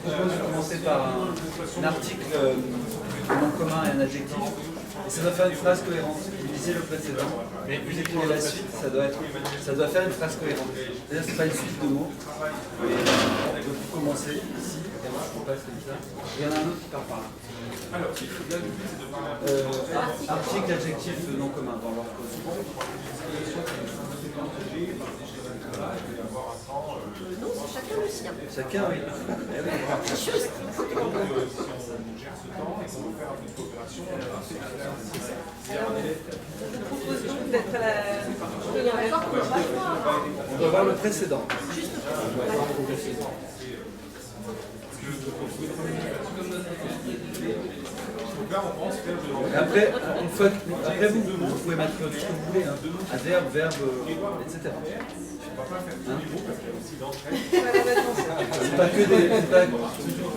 propose de commencer par un article, un nom commun et un adjectif. Et ça doit faire une phrase cohérente. Vous lisez le précédent, et vous écrivez la suite, ça doit faire une phrase cohérente. C'est-à-dire que ce n'est pas une suite de mots. Et donc vous commencez ici, et moi je passe comme ça. Il y en a un autre qui part par là. Alors, article, adjectif, nom commun dans l'ordre. Non, c'est chacun le sien. Chacun, oui. C'est juste. Je propose donc d'être à la... On doit voir le précédent. Après, vous pouvez mettre tout ce que vous voulez, hein. Adverbe, verbe, etc. Hein? C'est pas que des... C'est pas toujours...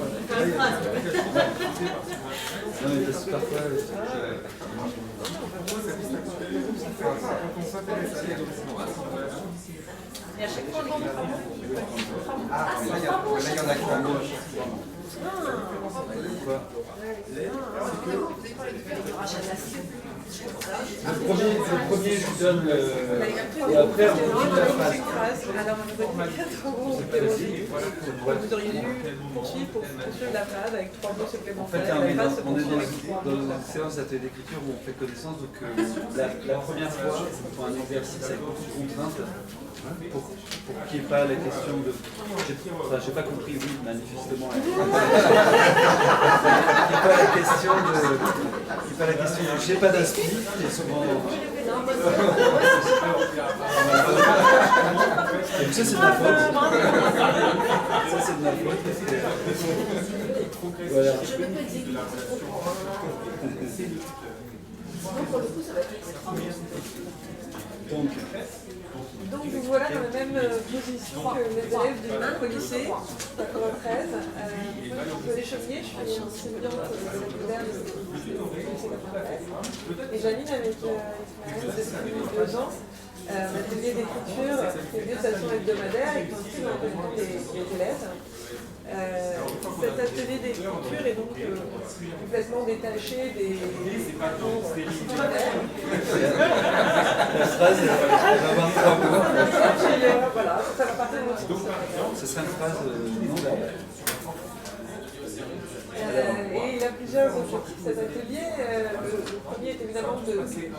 Non mais parce que parfois... Et à chaque fois, on demande Ah, là, il y en a qui ont moche. Quoi? Le premier, je vous donne le... Et après, on continue la phrase. Alors, on va dire 4 mots. Vous auriez dû poursuivre pour construire la phrase avec 3 mots En supplémentaires. fait, on est dans une séance d'atelier d'écriture où on fait connaissance. Donc, la première fois, on fait un exercice avec beaucoup de contraintes pour qu'il n'y ait pas la question de... Enfin, j'ai pas compris, oui, manifestement. Il n'y ait pas la question de... J'ai pas d'inspi, et souvent... Et ça, c'est de ma faute. Ça, c'est de ma faute. Voilà. Pour le coup, ça va être Donc vous voilà dans la même position que les élèves du au lycée, 93. Je suis les cheminiers, je suis enseignante de la moderne du lycée 93. Et j'anime avec Ismaël depuis 2 ans un atelier d'écriture qui est lieu de façon hebdomadaire et qui inscrit dans le temps des élèves. Cet atelier d'écriture est donc complètement détaché des cours hebdomadaires. La phrase, elle va avoir 3 mots. Voilà, ça va partir de notre sens. Ce serait une phrase non verbale. Et il a plusieurs objectifs cet atelier. Le premier est évidemment de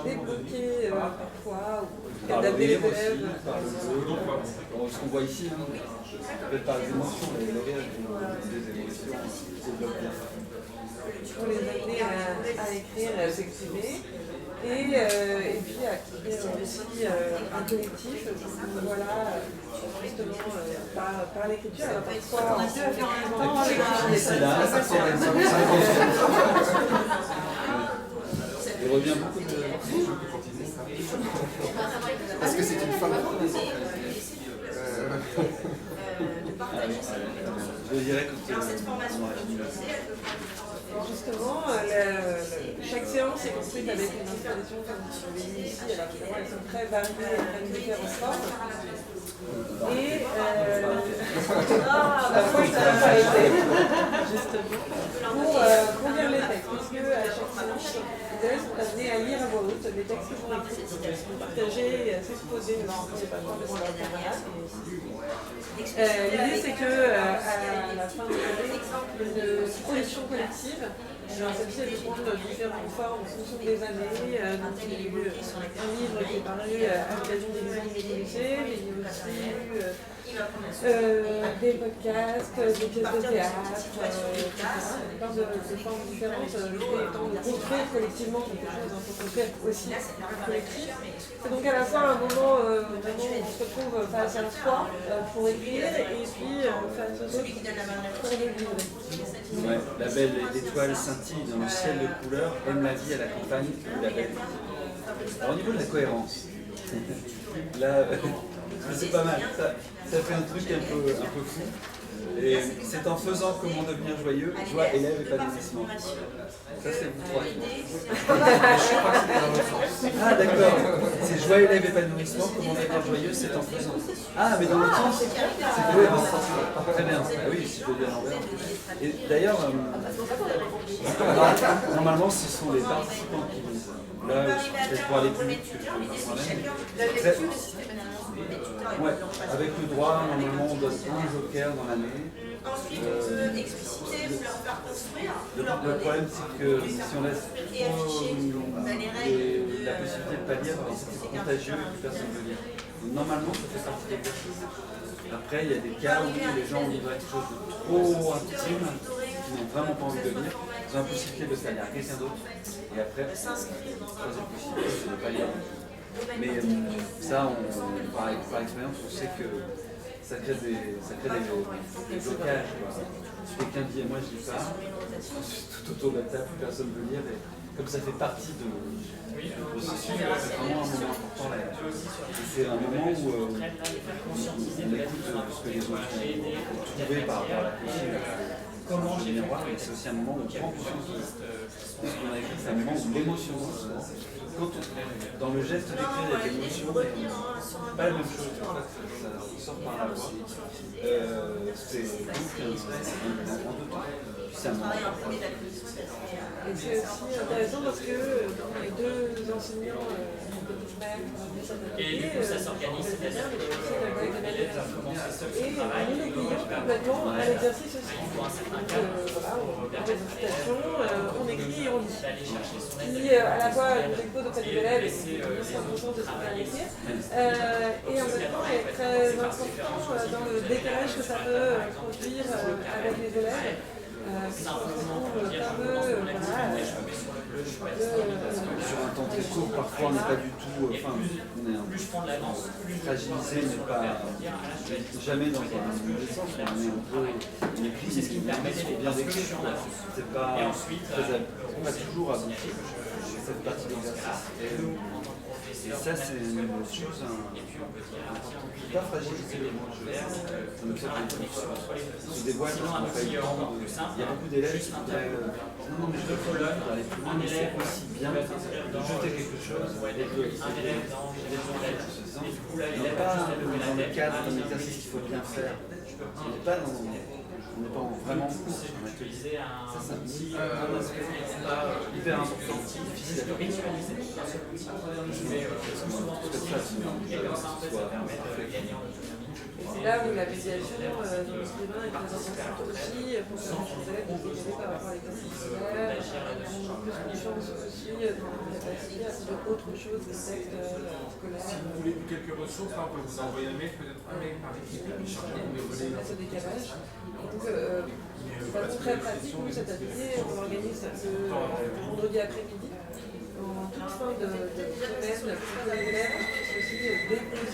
débloquer parfois ou d'adapter les élèves. Ce qu'on voit ici, peut-être par les émotions, les réels, des émotions, se développent bien. Pour les amener à écrire, à s'exprimer. Et puis à créer aussi un collectif. Voilà, justement, par l'écriture. Alors parfois, C'est là, il revient beaucoup de... Parce que c'est une femme. Je dirais que justement, chaque séance est construite avec une installation comme vous l'avez vu ici. Alors évidemment, elles sont très variées et très différentes formes. Et parfois, ça n'a pas été, justement, pour lire les textes. Puisque à chaque séance, les élèves sont amenés à lire à voix haute les textes qu'ils ont écrits, partager et à s'exposer, ne c'est pas devant leurs camarades. L'idée, c'est qu'à la fin de l'année, il y a une production collective. Celle-ci, elle peut prendre différentes formes en fonction des années. Donc, il y a eu un livre qui est paru à l'occasion des maisons du lycée, mais il y a aussi eu des podcasts, des pièces de théâtre, etc. Plein de formes différentes. L'idée étant de construire collectivement quelque chose, il faut construire aussi collectif. C'est donc à la fois un moment où on se retrouve face à soi pour écrire et puis face aux autres pour le vivre. Ouais, la belle étoile scintille dans le ciel de couleur, aime la vie à la campagne, la belle. Alors au niveau de la cohérence, là, c'est pas mal, ça fait un truc un peu fou. Et c'est en faisant comment devenir joyeux, joie, élève, épanouissement. Ça, c'est vous trois. Ah, d'accord. C'est joie, élève, épanouissement, comment devenir joyeux, c'est en faisant. Ah, mais dans l'autre sens, c'est jouer dans ce sens-là. Très bien. Ah oui, si je le dis à l'envers. Et d'ailleurs, normalement, ce sont les participants qui disent. Là, peut-être pour aller plus vite que je peux faire moi-même. Ouais, avec le droit, normalement, on donne un joker dans l'année. Le problème, c'est que si on laisse la possibilité de ne pas lire, c'est contagieux et que personne ne veut lire. Donc, normalement, ça fait partie de l'exercice. Après, il y a des cas où les gens ont livré quelque chose de trop intime, qui n'ont vraiment pas envie de lire. Ils ont la possibilité de le faire lire à quelqu'un d'autre. Et après, troisième possibilité, c'est de ne pas lire. Mais ça, par expérience, on sait que ça crée des blocages. Si quelqu'un dit moi je lis pas, tout autour de la table, plus personne ne veut lire. Et comme ça fait partie de processus, c'est vraiment un moment important là. Et c'est un moment où on écoute ce que les autres ont trouvé par rapport à la culture. Comment j'ai miroir, mais c'est aussi un moment où on prend conscience de ce qu'on a écrit, c'est un moment où l'émotion, quand dans le geste d'écrire, il y a de l'émotion, c'est pas la même chose, ça sort par la voix. C'est donc un moment de temps. C'est un moment. Et c'est aussi intéressant parce que les deux enseignants et du coup, ça s'organise, c'est-à-dire que les élèves commencent seul ce travail, et nous complètement à l'exercice aussi. Voilà, on fait des citations, on écrit et on lit. Qui à la fois nous expose auprès des élèves et c'est un bon sens de se faire écrire. Et en même temps est très important dans le décalage que ça peut produire avec les élèves. Qui se retrouvent fameux, sur un temps très court, parfois on n'est pas du tout, enfin, on est un peu fragilisé, mais pas jamais dans un mauvais sens, mais on est un peu, on écrit ce qui permet bien d'écrire, c'est pas toujours abouti, cette partie d'exercice. Et ça, c'est une chose importante. Je ne pas fragiliser les mots. Ça me fait se dévoile parce qu'on n'a pas eu le temps. Il y a beaucoup d'élèves qui voudraient. Non, mais je veux aller plus loin, mais c'est aussi bien de jeter quelque chose et de il n'est pas dans le cadre d'un exercice qu'il faut bien faire. On n'est pas vraiment cours sur un atelier. Ça, c'est un aspect hyper important, difficile à visualiser. c'est là où la médiation dans le cinéma est très importante aussi pour permettre aux élèves de se dégager par rapport à l'exercice scolaire, on a plus confiance aussi dans la capacité à faire autre chose que le texte scolaire. Si vous voulez quelques ressources, là, on peut vous envoyer un mail, peut-être un mail par équipe, Ce décalage. Donc, de façon très pratique, nous, cet atelier, on l'organise le vendredi après-midi. En toute fin de semaine, pour que les élèves puissent aussi déposer